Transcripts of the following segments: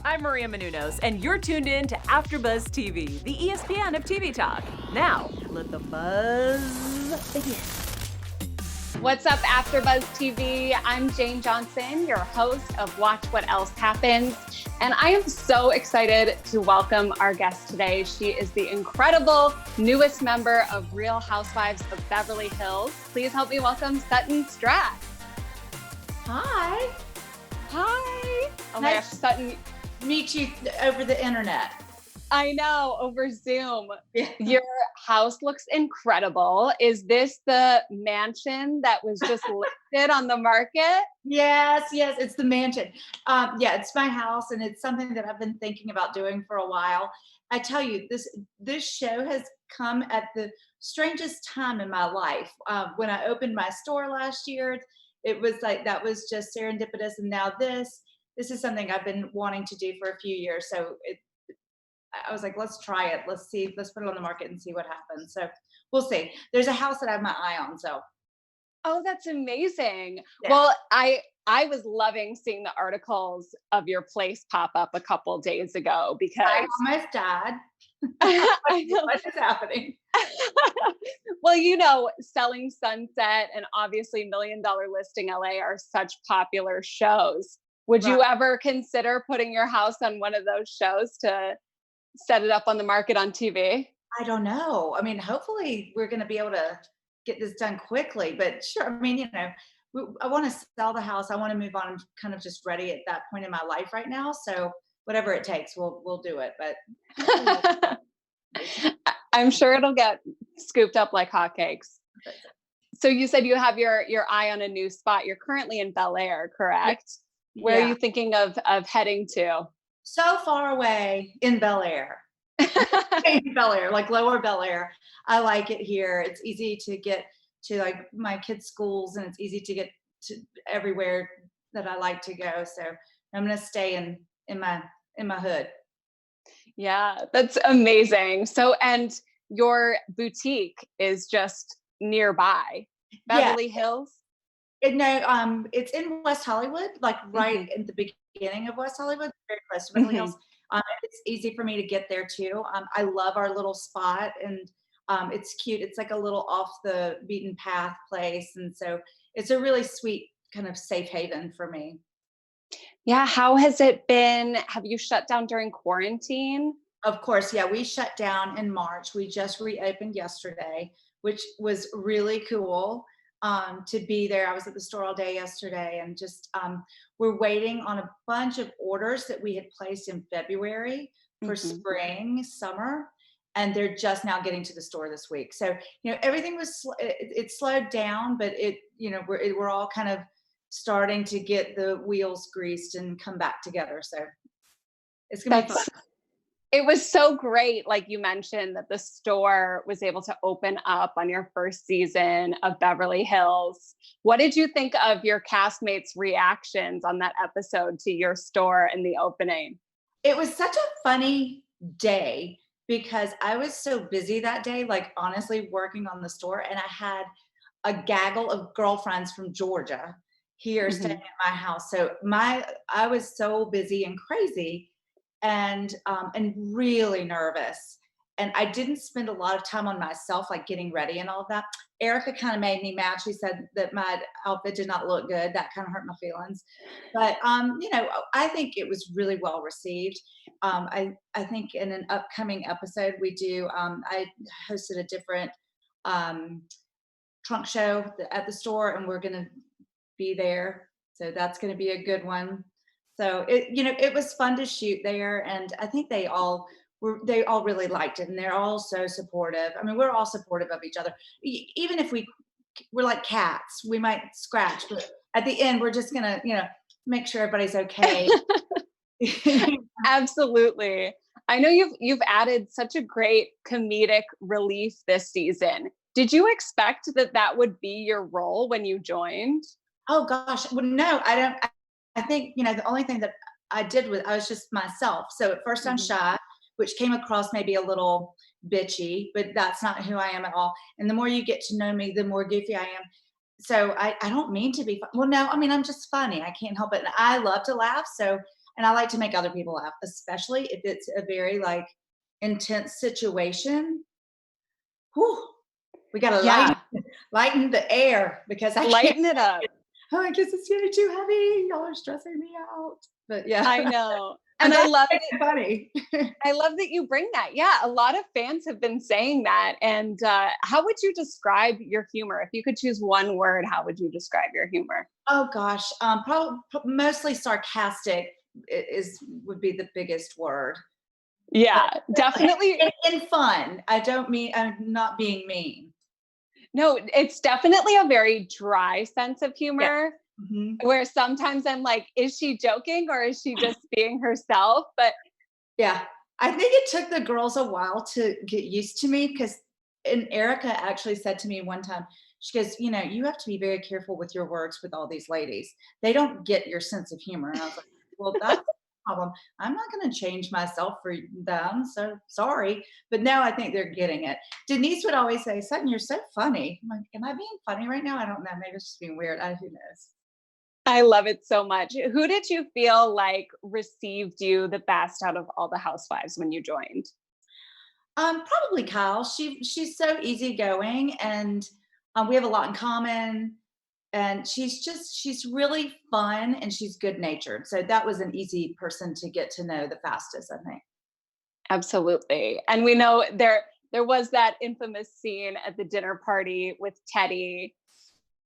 I'm Maria Menounos, and you're tuned in to AfterBuzz TV, the ESPN of TV talk. Now, let the buzz begin. What's up, AfterBuzz TV? I'm Jane Johnsen, your host of Watch What Else Happens, and I am so excited to welcome our guest today. She is the incredible newest member of Real Housewives of Beverly Hills. Please help me welcome Sutton Stracke. Hi. Hi. Oh my gosh, Sutton. Meet you over the internet. I know, over Zoom. Yeah. Your house looks incredible. Is this the mansion that was just listed on the market? Yes, it's the mansion. Yeah, it's my house, and it's something that I've been thinking about doing for a while. I tell you, this show has come at the strangest time in my life. When I opened my store last year, it was like that was just serendipitous, and now this is something I've been wanting to do for a few years. So I was like, let's try it. Let's put it on the market and see what happens. So we'll see. There's a house that I have my eye on. So. Oh, that's amazing. Yeah. Well, I was loving seeing the articles of your place pop up a couple days ago because I almost died. I know. What is happening? Well, you know, Selling Sunset and obviously $1 Million Listing LA are such popular shows. Would you ever consider putting your house on one of those shows to set it up on the market on TV? I don't know. I mean, hopefully we're going to be able to get this done quickly, but sure. I mean, I want to sell the house. I want to move on. I'm kind of just ready at that point in my life right now. So whatever it takes, we'll do it. But I'm sure it'll get scooped up like hotcakes. So you said you have your eye on a new spot. You're currently in Bel Air, correct? Yeah. Where are you thinking of heading to? So far away in Bel Air. Bel Air, like lower Bel Air. I like it here. It's easy to get to like my kids' schools, and it's easy to get to everywhere that I like to go. So I'm gonna stay in my hood. Yeah, that's amazing. So, and your boutique is just nearby, Beverly Hills? No, it's in West Hollywood, like right in the beginning of West Hollywood, very close to Beverly Hills. It's easy for me to get there too. I love our little spot, and it's cute. It's like a little off the beaten path place, and so it's a really sweet kind of safe haven for me. Yeah, how has it been? Have you shut down during quarantine? Of course, yeah, we shut down in March. We just reopened yesterday, which was really cool to be there. I was at the store all day yesterday, and just we're waiting on a bunch of orders that we had placed in February for spring, summer, and they're just now getting to the store this week. So, everything was, it slowed down, but we're all kind of starting to get the wheels greased and come back together. So it's going to be fun. It was so great, like you mentioned, that the store was able to open up on your first season of Beverly Hills. What did you think of your castmates' reactions on that episode to your store and the opening? It was such a funny day because I was so busy that day, like honestly working on the store, and I had a gaggle of girlfriends from Georgia here staying at my house. So I was so busy and crazy and really nervous. And I didn't spend a lot of time on myself, like getting ready and all of that. Erica kind of made me mad. She said that my outfit did not look good. That kind of hurt my feelings. But, I think it was really well received. I think in an upcoming episode, I hosted a different trunk show at the store, and we're going to be there. So that's going to be a good one. So it was fun to shoot there, and I think they all really liked it, and they're all so supportive. I mean, we're all supportive of each other. Even if we're like cats, we might scratch, but at the end, we're just gonna make sure everybody's okay. Absolutely. I know you've added such a great comedic relief this season. Did you expect that would be your role when you joined? Oh gosh, well, no, I don't. I think, the only thing that I did I was just myself. So at first I'm shy, which came across maybe a little bitchy, but that's not who I am at all. And the more you get to know me, the more goofy I am. So I don't mean to be, well, no, I mean, I'm just funny. I can't help it. And I love to laugh. So And I like to make other people laugh, especially if it's a very like intense situation. Whew, we got to Yeah. lighten the air because I can't. Lighten it up. Oh, I guess it's getting too heavy. Y'all are stressing me out. But yeah, I know. I'm And I glad love you it. make it funny. I love that you bring that. Yeah, a lot of fans have been saying that. And how would you describe your humor? If you could choose one word, how would you describe your humor? Oh gosh, probably mostly sarcastic would be the biggest word. Yeah, But definitely. and fun. I'm not being mean. No, it's definitely a very dry sense of Yeah. humor Mhm. where sometimes I'm like, is she joking or is she just being herself? But Yeah. I think it took the girls a while to get used to me because and Erica actually said to me one time, she goes, you have to be very careful with your words with all these ladies. They don't get your sense of humor. And I was like, well, that's the problem. I'm not going to change myself for them. So sorry. But now I think they're getting it. Denise would always say, Sutton, you're so funny. I'm like, am I being funny right now? I don't know. Maybe it's just being weird. Who knows? I love it so much. Who did you feel like received you the best out of all the housewives when you joined? Probably Kyle. She's so easygoing, and we have a lot in common. And she's really fun, and she's good natured. So that was an easy person to get to know the fastest, I think. Absolutely. And we know there was that infamous scene at the dinner party with Teddy.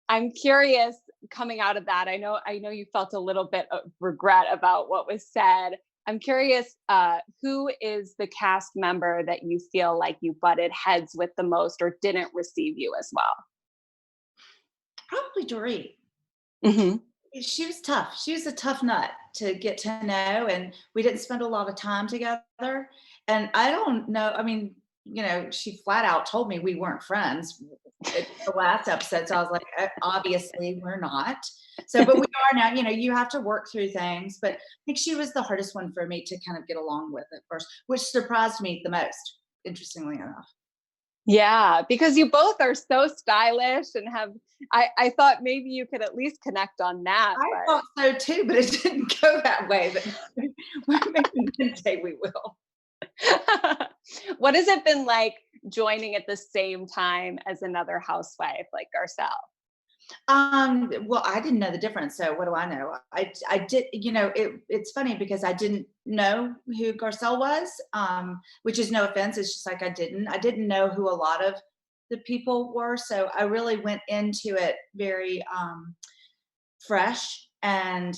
I'm curious coming out of that. I know you felt a little bit of regret about what was said. I'm curious, who is the cast member that you feel like you butted heads with the most or didn't receive you as well? Probably Dorit. Hmm. She was tough. She was a tough nut to get to know, and we didn't spend a lot of time together. And I don't know. I mean, she flat out told me we weren't friends at the last episode. So I was like, obviously we're not. So, but we are now. You have to work through things. But I think she was the hardest one for me to kind of get along with at first, which surprised me the most. Interestingly enough. Yeah, because you both are so stylish and I thought maybe you could at least connect on that, I but thought so too, but it didn't go that way. But maybe one day we will. what has it been like joining at the same time as another housewife like Garcelle? Well, I didn't know the difference, so what do I know? I did, it's funny because I didn't know who Garcelle was, which is no offense. It's just like I didn't know who a lot of the people were, so I really went into it very fresh and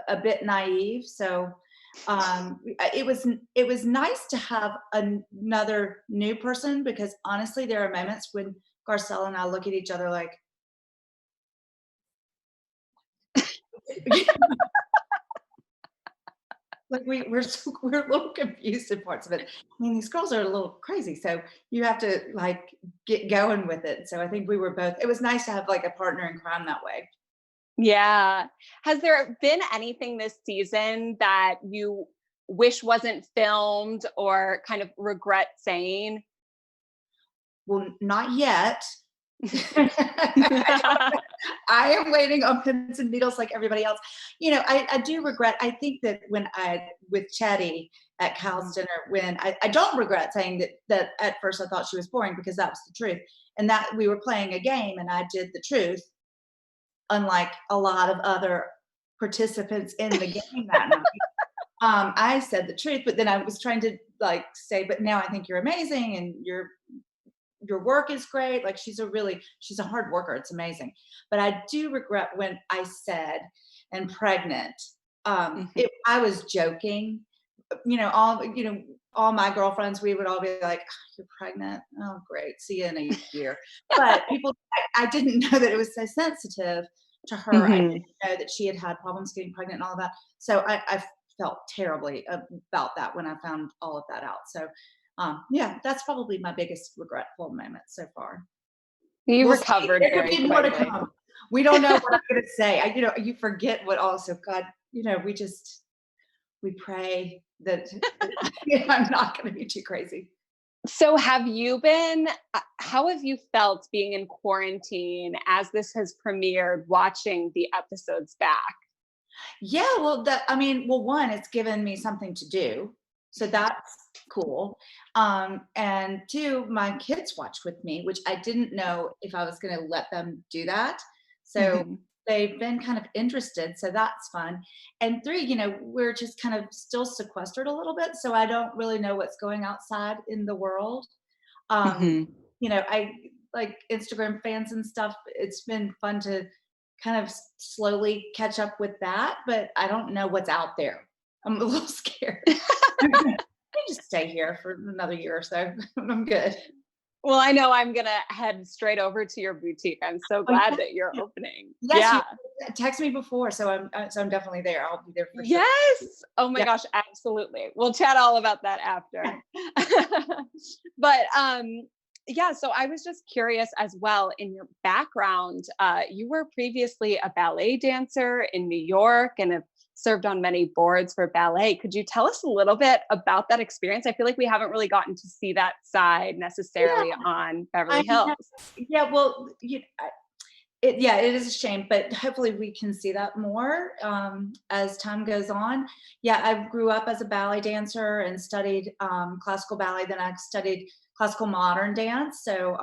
a bit naive. So it was nice to have another new person because honestly, there are moments when Garcelle and I look at each other like. Like we're a little confused in parts of it. I mean, these girls are a little crazy, so you have to like get going with it. So I think we were both. It was nice to have like a partner in crime that way. Yeah. Has there been anything this season that you wish wasn't filmed or kind of regret saying? Well, not yet. I am waiting on pins and needles like everybody else. I do regret. I think that with Chatty at Cal's dinner, when I don't regret saying that at first I thought she was boring because that was the truth, and that we were playing a game and I did the truth, unlike a lot of other participants in the game that night. I said the truth, but then I was trying to like say, but now I think you're amazing and your work is great. Like she's a hard worker. It's amazing. But I do regret when I said and pregnant. I was joking. All my girlfriends, we would all be like, "Oh, you're pregnant. Oh, great. See you in a year." But I didn't know that it was so sensitive to her. I Mhm. didn't know that she had problems getting pregnant and all of that. So I felt terribly about that when I found all of that out. So yeah, that's probably my biggest regretful moment so far. You We'll see. recovered There could very be more to quickly. come. We don't know what I'm going to say. You forget what also God, we pray that I'm not going to be too crazy. So how have you felt being in quarantine as this has premiered, watching the episodes back? Yeah, well, one, it's given me something to do, so that's cool. And two, my kids watch with me, which I didn't know if I was going to let them do that. So Mhm. they've been kind of interested, so that's fun. And three, we're just kind of still sequestered a little bit, so I don't really know what's going outside in the world. Um, Mhm. I like Instagram fans and stuff. It's been fun to kind of slowly catch up with that, but I don't know what's out there. I'm a little scared. I just stay here for another year or so. I'm good. Well, I know I'm gonna head straight over to your boutique. I'm so Oh, glad yeah. that you're opening. Yes, you Yeah. text me before, so I'm definitely there. I'll be there for sure. Yes. Oh my Yeah. gosh, absolutely. We'll chat all about that after. But yeah, so I was just curious as well in your background. You were previously a ballet dancer in New York and have served on many boards for ballet. Could you tell us a little bit about that experience? I feel like we haven't really gotten to see that side Yeah, necessarily on I Beverly know. Hills. Yeah, well, it is a shame, but hopefully we can see that more as time goes on. Yeah, I grew up as a ballet dancer and studied classical ballet. Then I studied classical modern dance. So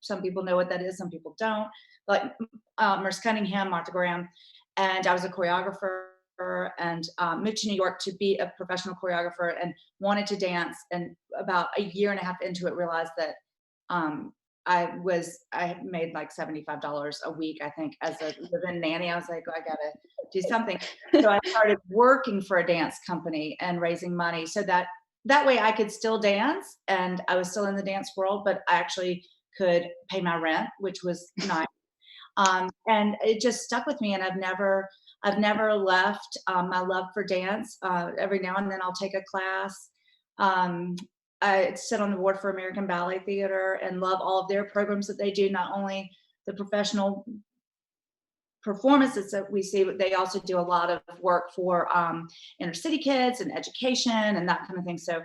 some people know what that is, some people don't. Like Merce Cunningham, Martha Graham, and I was a choreographer and moved to New York to be a professional choreographer and wanted to dance. And about a year and a half into it, realized that um, I had made like $75 a week, I think, as a live-in nanny. I was like, "Oh, I gotta do something." So I started working for a dance company and raising money so that way I could still dance and I was still in the dance world, but I actually could pay my rent, which was nice. And it just stuck with me, and I've never left my love for dance. Every now and then I'll take a class. Um, I sit on the board for American Ballet Theatre and love all of their programs that they do, not only the professional performances that we see, but they also do a lot of work for inner city kids and education and that kind of thing. So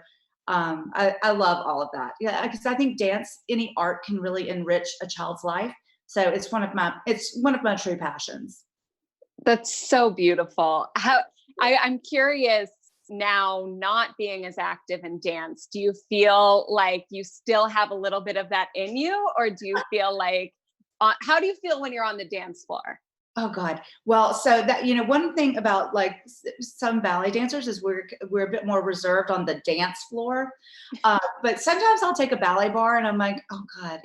I love all of that. Yeah, because I think dance, any art can really enrich a child's life. So it's one of my true passions. That's so beautiful. I'm curious now, not being as active in dance, do you feel like you still have a little bit of that in you, or do you feel like how do you feel when you're on the dance floor? Oh God. Well, so that one thing about like some ballet dancers is we're a bit more reserved on the dance floor. But sometimes I'll take a ballet bar and I'm like, oh God,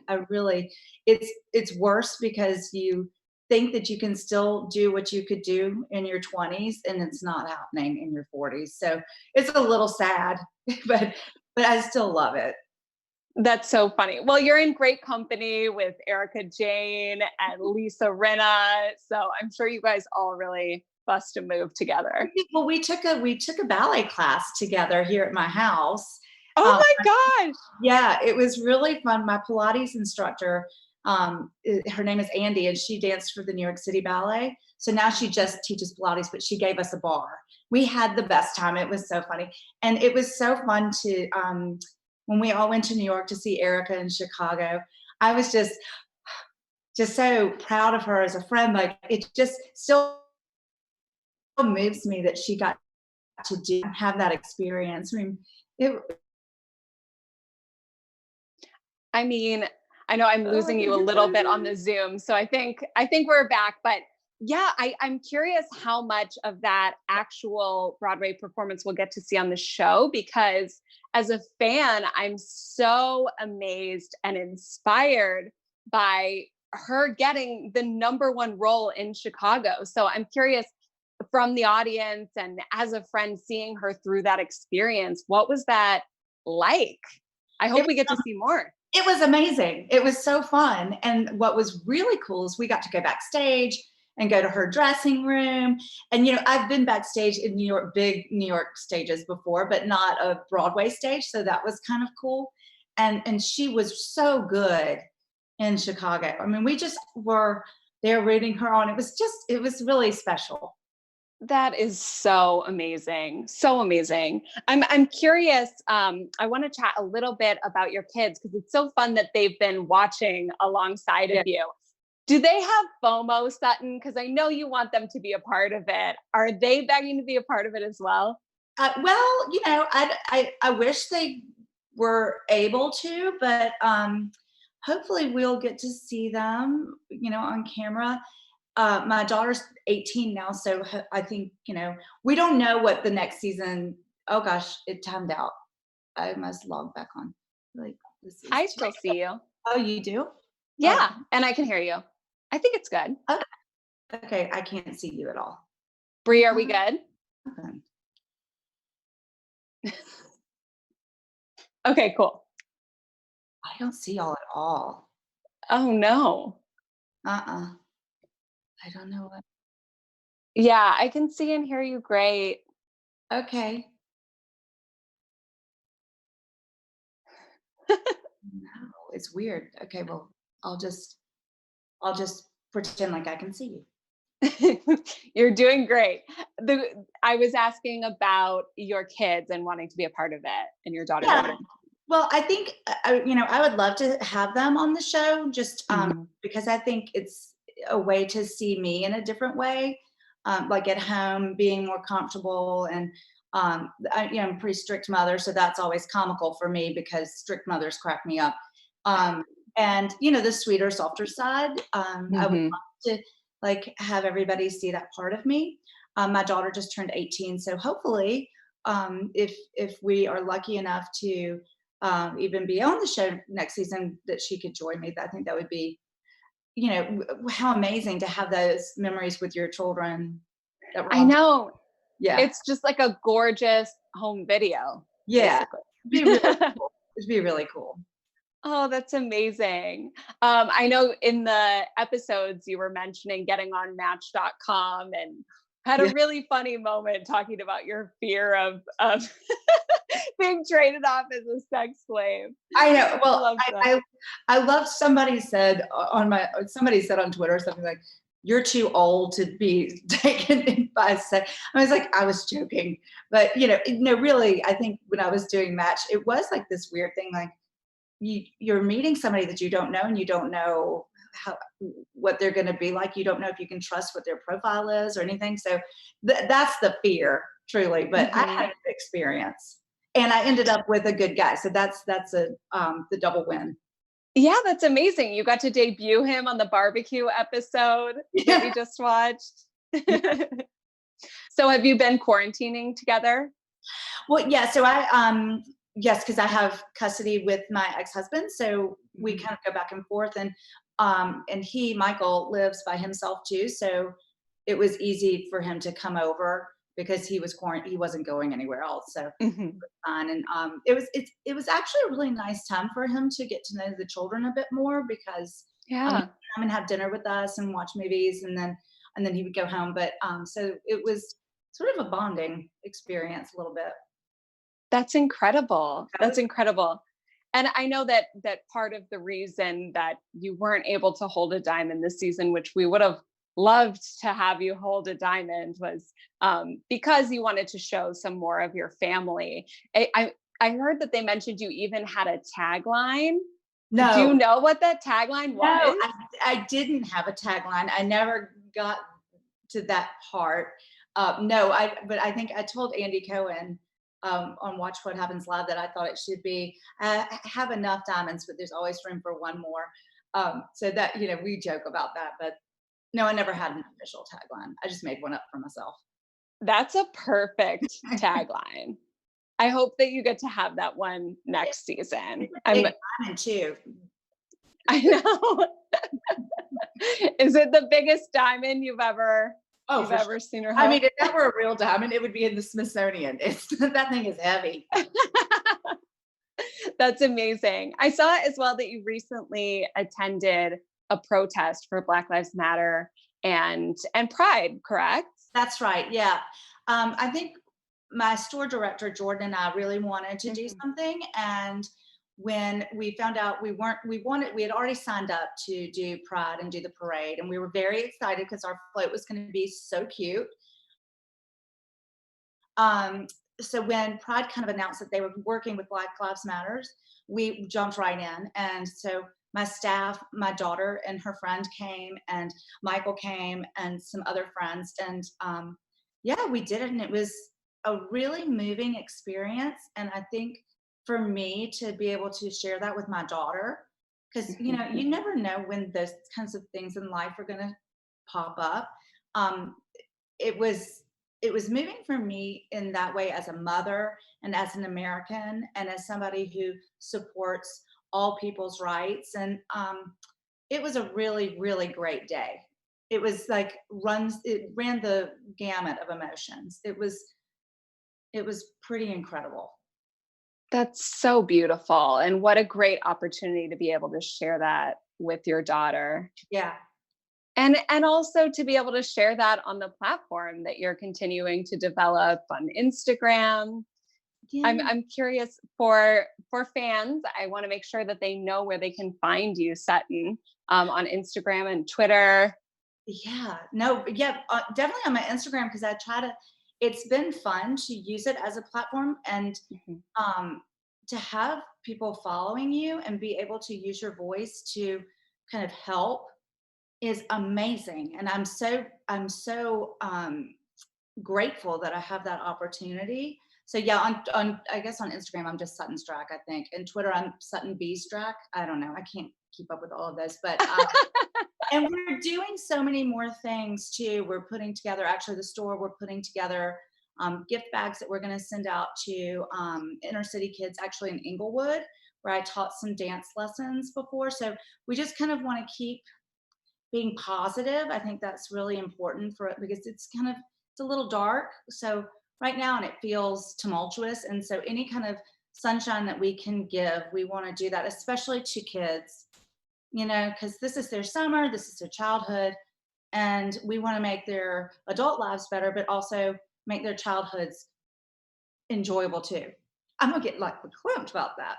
it's worse because you think that you can still do what you could do in your 20s and it's not happening in your 40s. So it's a little sad, but I still love it. That's so funny. Well, you're in great company with Erica Jane and Lisa Rinna, so I'm sure you guys all really bust a move together. Well, we took a ballet class together here at my house. Oh Um, my gosh. Yeah, it was really fun. My Pilates instructor, her name is Andy, and she danced for the New York City Ballet. So now she just teaches Pilates, but she gave us a bar. We had the best time. It was so funny. And it was so fun when we all went to New York to see Erica in Chicago, I was just so proud of her as a friend. Like it just still moves me that she got to have that experience. I mean, it, I mean, I know I'm oh, I losing think you a you're little bit on frozen. the Zoom, so I think we're back. But yeah, I'm curious how much of that actual Broadway performance we'll get to see on the show, because as a fan, I'm so amazed and inspired by her getting the number one role in Chicago. So I'm curious, from the audience and as a friend seeing her through that experience, what was that like? I It hope we get to see more. It was amazing. It was so fun. And what was really cool is we got to go backstage and go to her dressing room. And I've been backstage in New York, big New York stages before, but not a Broadway stage. So that was kind of cool. And she was so good in Chicago. I mean, we just were there rooting her on. It was really special. That is so amazing. So amazing. I'm curious. I want to chat a little bit about your kids because it's so fun that they've been watching alongside of Yeah. you. Do they have FOMO, Sutton? Because I know you want them to be a part of it. Are they begging to be a part of it as well? Well, I wish they were able to, but hopefully we'll get to see them, on camera. My daughter's 18 now, so I think, we don't know what the next season. Oh gosh, it timed out. I must log back on. Like this is. I still see you. Oh, you do? Oh, Yeah, and I can hear you. I think it's good. okay. Okay, I can't see you at all. Bree, are we good? Okay. Okay, cool. I don't see y'all at all. Oh no. I don't know what. Yeah, I can see and hear you great. Okay. No, it's weird. Okay, well, I'll just pretend like I can see you. You're doing great. I was asking about your kids and wanting to be a part of it, and your daughter. Yeah. Well, I think I would love to have them on the show, just because I think it's a way to see me in a different way, like at home, being more comfortable. And I'm a pretty strict mother, so that's always comical for me because strict mothers crack me up. And the sweeter, softer side. I would love to have everybody see that part of me. My daughter just turned 18, so hopefully, if we are lucky enough to even be on the show next season, that she could join me. I think that would be, how amazing to have those memories with your children. I know. Yeah. It's just like a gorgeous home video. Yeah. It'd be really cool. It'd be really cool. Oh, that's amazing. I know in the episodes you were mentioning getting on Match.com and had a really funny moment talking about your fear of being traded off as a sex slave. I know. Well, I love somebody said on Twitter something like, "You're too old to be taken in by sex." I was like, I was joking, but really, I think when I was doing Match, it was like this weird thing, like you're meeting somebody that you don't know, and you don't know what they're going to be like. You don't know if you can trust what their profile is or anything. So that's the fear, truly. But I had a good experience, and I ended up with a good guy. So that's the double win. Yeah, that's amazing. You got to debut him on the barbecue episode that we just watched. So have you been quarantining together? Well, yeah. So yes, because I have custody with my ex-husband. So we kind of go back and forth, and Michael lives by himself too. So it was easy for him to come over because he was quarantined. He wasn't going anywhere else. So it was fun. And it was actually a really nice time for him to get to know the children a bit more, because he'd come and have dinner with us and watch movies, and then he would go home. But so it was sort of a bonding experience a little bit. That's incredible. That's incredible. And I know that part of the reason that you weren't able to hold a diamond this season, which we would have loved to have you hold a diamond, was because you wanted to show some more of your family. I heard that they mentioned you even had a tagline. No. Do you know what that tagline was? No, I didn't have a tagline. I never got to that part. But I think I told Andy Cohen on Watch What Happens Live that I thought it should be, I have enough diamonds, but there's always room for one more. So that, we joke about that, but no, I never had an official tagline. I just made one up for myself. That's a perfect tagline. I hope that you get to have that one next season. I'm diamond too. I know. Is it the biggest diamond you've ever seen her hold? I mean, if that were a real diamond, it would be in the Smithsonian. That thing is heavy. That's amazing. I saw as well that you recently attended a protest for Black Lives Matter and Pride, correct? That's right. Yeah. I think my store director, Jordan, and I really wanted to do something. And when we found out we had already signed up to do Pride and do the parade. And we were very excited because our float was going to be so cute. So when Pride kind of announced that they were working with Black Lives Matters, we jumped right in. And so my staff, my daughter and her friend came, and Michael came, and some other friends. And yeah, we did it, and it was a really moving experience. And I think for me to be able to share that with my daughter, because you never know when those kinds of things in life are going to pop up. Um, it was it was moving for me in that way, as a mother and as an American and as somebody who supports all people's rights. And it was a really, really great day. It was like it ran the gamut of emotions. It was pretty incredible. That's so beautiful. And what a great opportunity to be able to share that with your daughter. Yeah. And also to be able to share that on the platform that you're continuing to develop on Instagram. Yeah. I'm curious for fans. I want to make sure that they know where they can find you, Sutton, on Instagram and Twitter. Yeah. No, yeah, definitely on my Instagram, because it's been fun to use it as a platform, and to have people following you and be able to use your voice to kind of help is amazing. And I'm so grateful that I have that opportunity. So yeah, on I guess on Instagram I'm just Sutton Stracke, I think, and Twitter I'm Sutton B Stracke. I don't know, I can't keep up with all of this, but and we're doing so many more things too. We're putting together, actually, the store. We're putting together gift bags that we're going to send out to inner city kids, actually in Inglewood, where I taught some dance lessons before. So we just kind of want to keep being positive. I think that's really important for it, because it's a little dark. So right now, and it feels tumultuous. And so any kind of sunshine that we can give, we want to do that, especially to kids, because this is their summer, this is their childhood, and we want to make their adult lives better, but also make their childhoods enjoyable too. I'm gonna get like verklempt about that.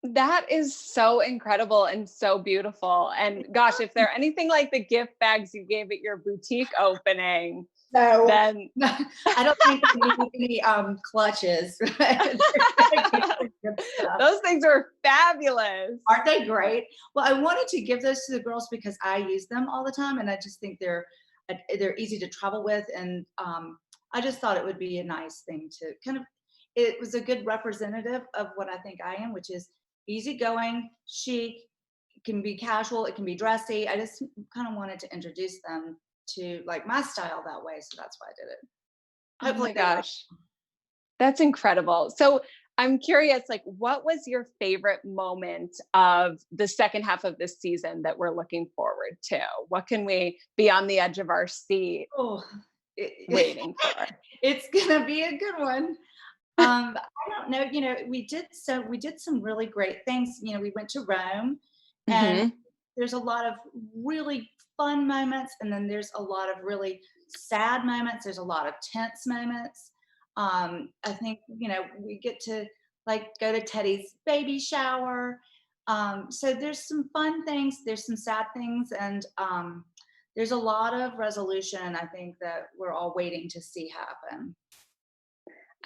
That is so incredible and so beautiful. And gosh, if they're anything like the gift bags you gave at your boutique opening, So then I don't think they need any clutches. those things are fabulous. Aren't they great? Well, I wanted to give those to the girls because I use them all the time, and I just think they're easy to travel with, and I just thought it would be a nice thing to kind of. It was a good representative of what I think I am, which is easygoing, chic. It can be casual, it can be dressy. I just kind of wanted to introduce them to like my style that way, so that's why I did it. Oh my gosh, that's incredible. So I'm curious, like, what was your favorite moment of the second half of this season that we're looking forward to? What can we be on the edge of our seat waiting for? It's gonna be a good one. I don't know. We did some really great things. We went to Rome, and there's a lot of really fun moments, and then there's a lot of really sad moments. There's a lot of tense moments. I think we get to like go to Teddy's baby shower. So there's some fun things. There's some sad things, and there's a lot of resolution, I think, that we're all waiting to see happen.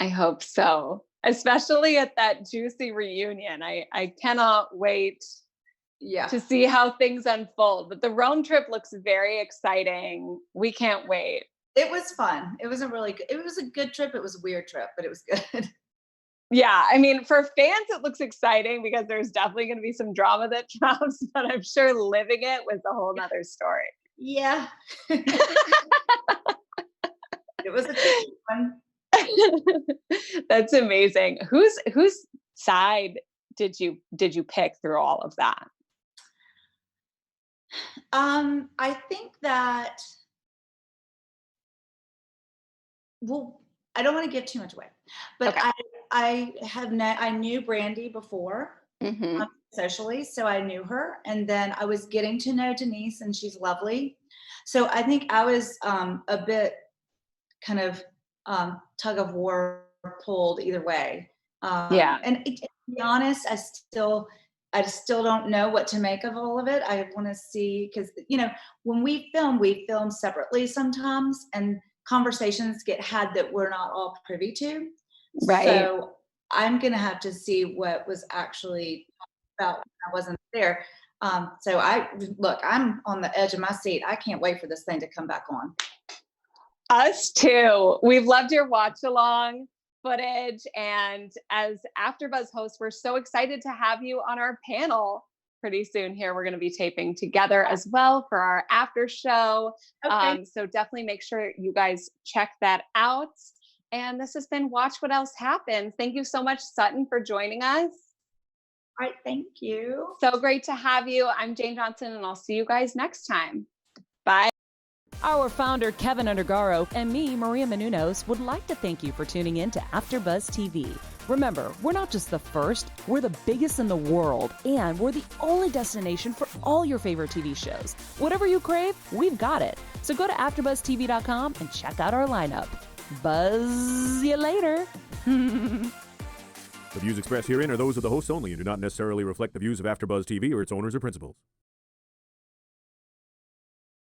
I hope so, especially at that juicy reunion. I cannot wait to see how things unfold. But the Rome trip looks very exciting. We can't wait. It was fun. It was a good trip. It was a weird trip, but it was good. Yeah, I mean, for fans, it looks exciting because there's definitely going to be some drama that drops, but I'm sure living it was a whole nother story. Yeah. It was a tricky one. That's amazing. Whose side did you pick through all of that? I think that, well, I don't want to give too much away, but Okay. I knew Brandy before socially, so I knew her, and then I was getting to know Denise, and she's lovely. So I think I was a bit kind of tug of war, pulled either way. And to be honest, I still don't know what to make of all of it. I want to see, because when we film separately sometimes, and conversations get had that we're not all privy to. Right. So I'm gonna have to see what was actually about when I wasn't there. So I'm on the edge of my seat. I can't wait for this thing to come back on. Us too. We've loved your watch along footage. And as AfterBuzz hosts, we're so excited to have you on our panel pretty soon here. We're going to be taping together as well for our after show. Okay. So definitely make sure you guys check that out. And this has been Watch What Else Happens. Thank you so much, Sutton, for joining us. All right. Thank you. So great to have you. I'm Jane Johnsen, and I'll see you guys next time. Bye. Our founder, Kevin Undergaro, and me, Maria Menounos, would like to thank you for tuning in to AfterBuzz TV. Remember, we're not just the first, we're the biggest in the world, and we're the only destination for all your favorite TV shows. Whatever you crave, we've got it. So go to AfterBuzzTV.com and check out our lineup. Buzz you later. The views expressed herein are those of the hosts only and do not necessarily reflect the views of AfterBuzz TV or its owners or principals.